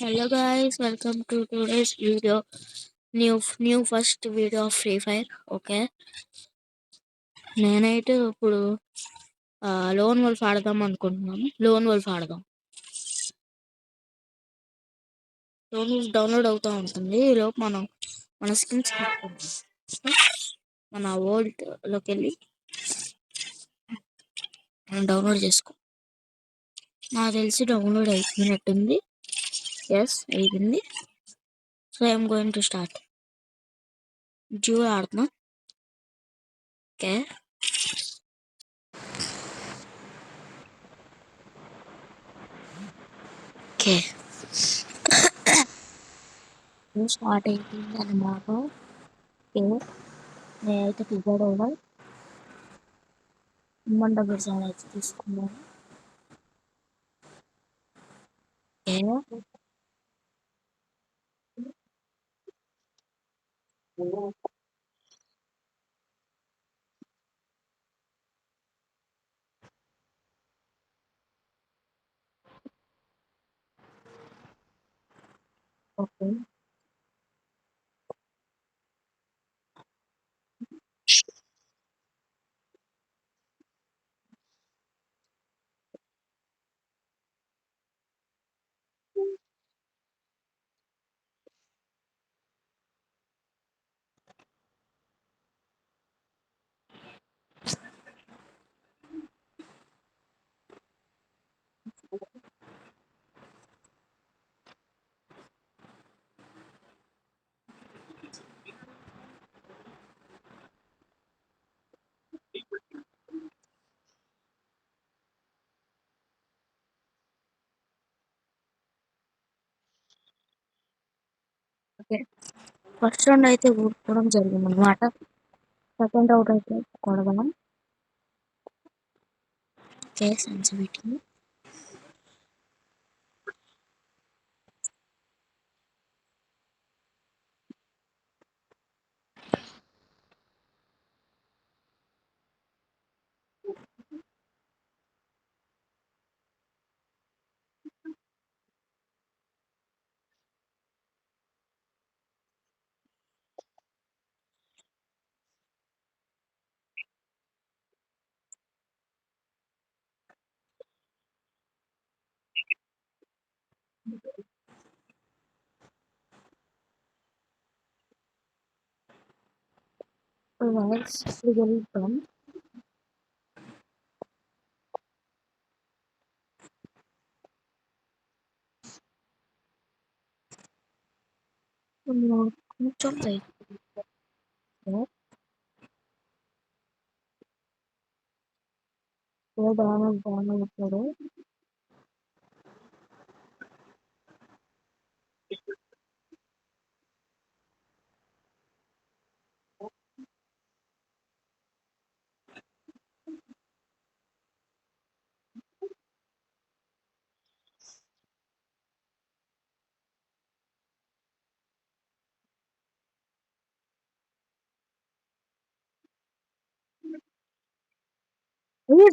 Hello guys, welcome to today's video. New first video of Free Fire. Okay, నేనైతే ఇప్పుడు loan wolf ఆడదాం అనుకుంటున్నాను. Loan wolf ఆడదాం. Loan wolf download అవుతూ ఉంటుంది. ఈలోపు మనం మన స్కిన్స్ మన వరల్డ్ లోకి వెళ్ళి మనం డౌన్లోడ్ చేసుకో. నాకు తెలిసి డౌన్లోడ్ అయిపోయినట్టుంది. ఎస్, అయిపోయింది. So I'm going to start. జియో ఆడుతున్నా. ఓకే, ఓకే, స్టార్ట్ అయిపోయింది అన్నమాట. ఓకే, నేనైతే ఫిగర్ ఓవర్ డబుల్ సెవెన్ అయితే తీసుకున్నాను. Okay, okay. ఫస్ట్ రౌండ్ అయితే ఊరుకోవడం జరిగింది అనమాట. సెకండ్ రౌండ్ అయితే కొడదాం. ఓకే, సెన్సిటివిటీ వాయిస్ వెళ్తాం. కొంచెం బాగా ఇప్పుడు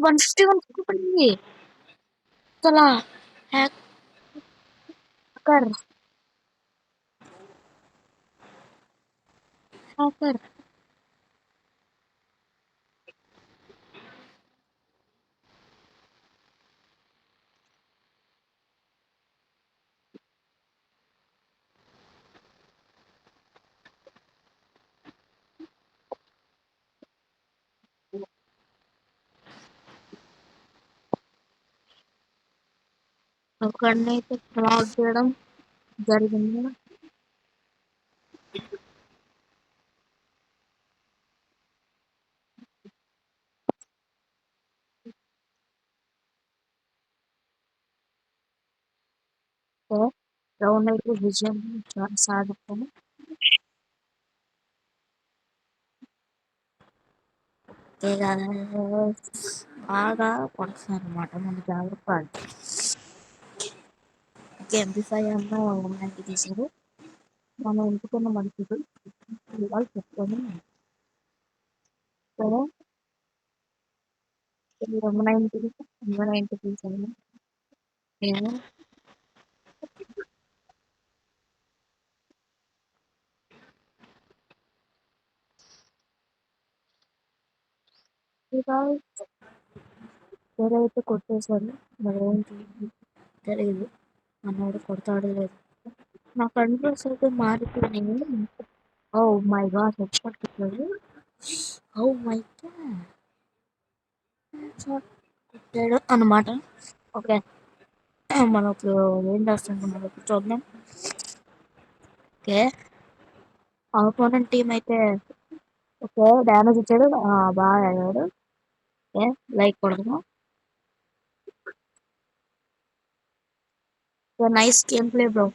వన్ ఫిఫ్టీ పడింది. అసలు హ్యాకర్ హ్యాకర్ ఒకడినైతే క్రాక్ చేయడం జరిగింది. రౌండ్ అయితే విజయం సాధిస్తాను. బాగా పడుతుంది అనమాట. మన జాగ్రత్త. ఎంపీఫై అన్న ఉన్నాయంటే తీసారు. మనం ఎంచుకున్న మనుషులు వాళ్ళు చెప్పుకొని సరే, రమణ ఇంటికి తీసాను. నేను ఇక ఎవరైతే కొట్టేశారో మరేంటి తెలియదు. మనోడు కొడతాడో లేదు. నా కంట్రోల్స్ అయితే మారిపోయినాయి. Oh my god head shot కొట్టాడు. ఓ మై గాడ్ షాట్ కొట్టాడు అన్నమాట. ఓకే, మనం ఇప్పుడు ఏం చేస్తున్నాం ఇప్పుడు చూద్దాం. ఓకే, ఆపోనెంట్ టీం అయితే ఓకే డ్యామేజ్ ఇచ్చాడు. బాగా ఆడాడు. ఓకే, లైక్ కొడదాం. Nice game play bro,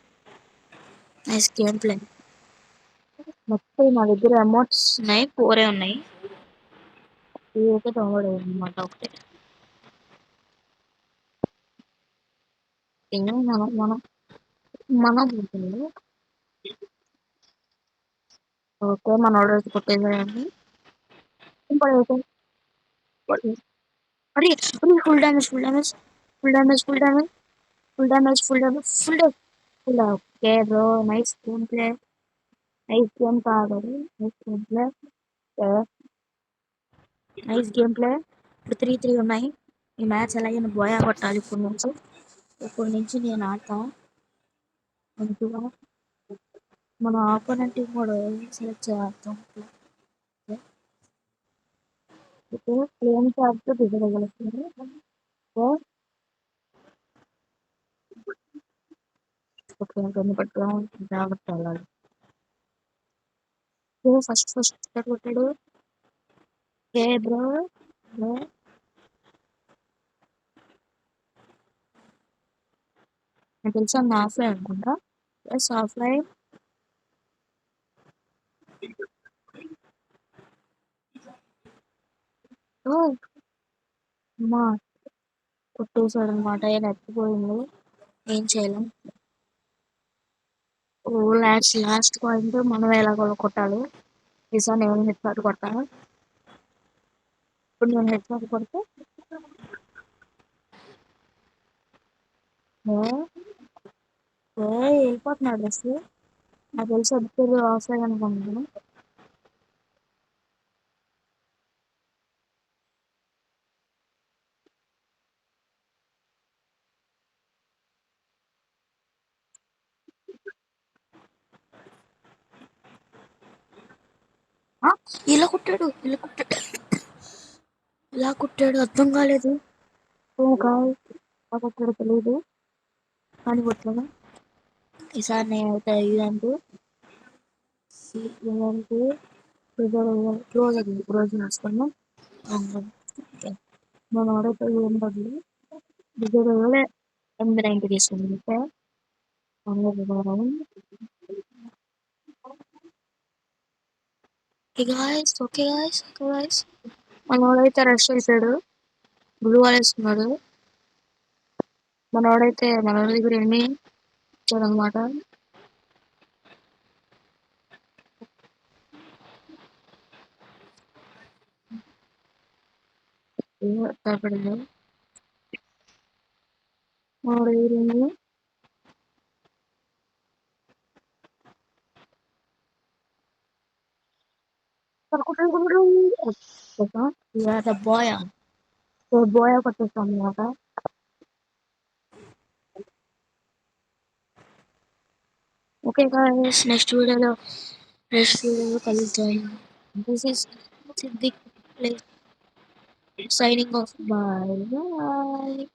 nice game play. మొత్తం నా దగ్గర అమౌంట్స్ ఉన్నాయి, 4 ఉన్నాయి. ఇవి అయితే డౌన్లోడ్ అయ్యాయి అనమాట. ఒకటి ఇంకా మనం మనం ఉంటుంది. ఓకే, మన ఆర్డర్ కొట్టేసాయండి. అరే full damage, full damage, full damage, full damage, full damage, full damage, full damage, full. Okay bro, nice game play, nice game కాదు, nice game play, nice game play. ఇప్పుడు 3-3 ఉన్నాయి. ఈ మ్యాచ్ ఎలాగైనా buoy కొట్టాలి. ఇప్పటి నుంచి నేను ఆడతా మంచిగా. మన ఆపోనెంట్ టీం కూడా సెలెక్ట్ చేస్తాం. ఇప్పుడు ప్లేన్ షాట్ దిగగలుగుతుంది. కొన్ని పట్టుకోవడం జాగ్రత్త వెళ్ళాలి. ఫస్ట్ ఫస్ట్ కొట్టాడు. ఏ బ్రో, నాకు తెలుసా ఆఫ్లైన్ అనుకుంటా. Yes offline. అమ్మా కొట్టేశాడు అనమాట. ఏం ఎత్తిపోయింది, ఏం చేయలేం. ఓ లాస్ట్ లాస్ట్ పాయింట్ మనం ఎలాగో కొట్టాలి. ఈసారి నేను హెడ్ షాట్ కొడతాను. ఇప్పుడు నేను హెడ్ షాట్ కొడితే వెళ్ళిపోతున్నాడు అసలు. నాకు తెలిసి అద్దరు ఆఫ్లైన్ అనుకుంటున్నాను. ఇలా కుట్టాడు, ఇలా కుట్టాడు అర్థం కాలేదు. ఇలా కుట్టాడు తెలియదు కానీ కొట్టాను. ఈసారి నేనైతే ఇదంటూ క్లోజ్ అయింది. క్లోజ్ చేసుకున్నాం. ఓకే, మనం ఆడైతే ఏం బదులు విజయవాడ M90 తీసుకుంది. ఓకే గాయస్, మనోడైతే రష్ అయిపోయాడు. బ్లూ వేసుకున్నాడు. మనోడైతే మనోడి దగ్గర ఎన్ని ఇచ్చాడు అనమాట. భయపడింది. మనోడి దగ్గర ఎన్ని బోయ బోయ కొట్టేస్తాం అనమాట. ఓకే గాయస్, నెక్స్ట్ వీడియోలో కలుద్దాం. This is Siddiq signing off. Bye bye.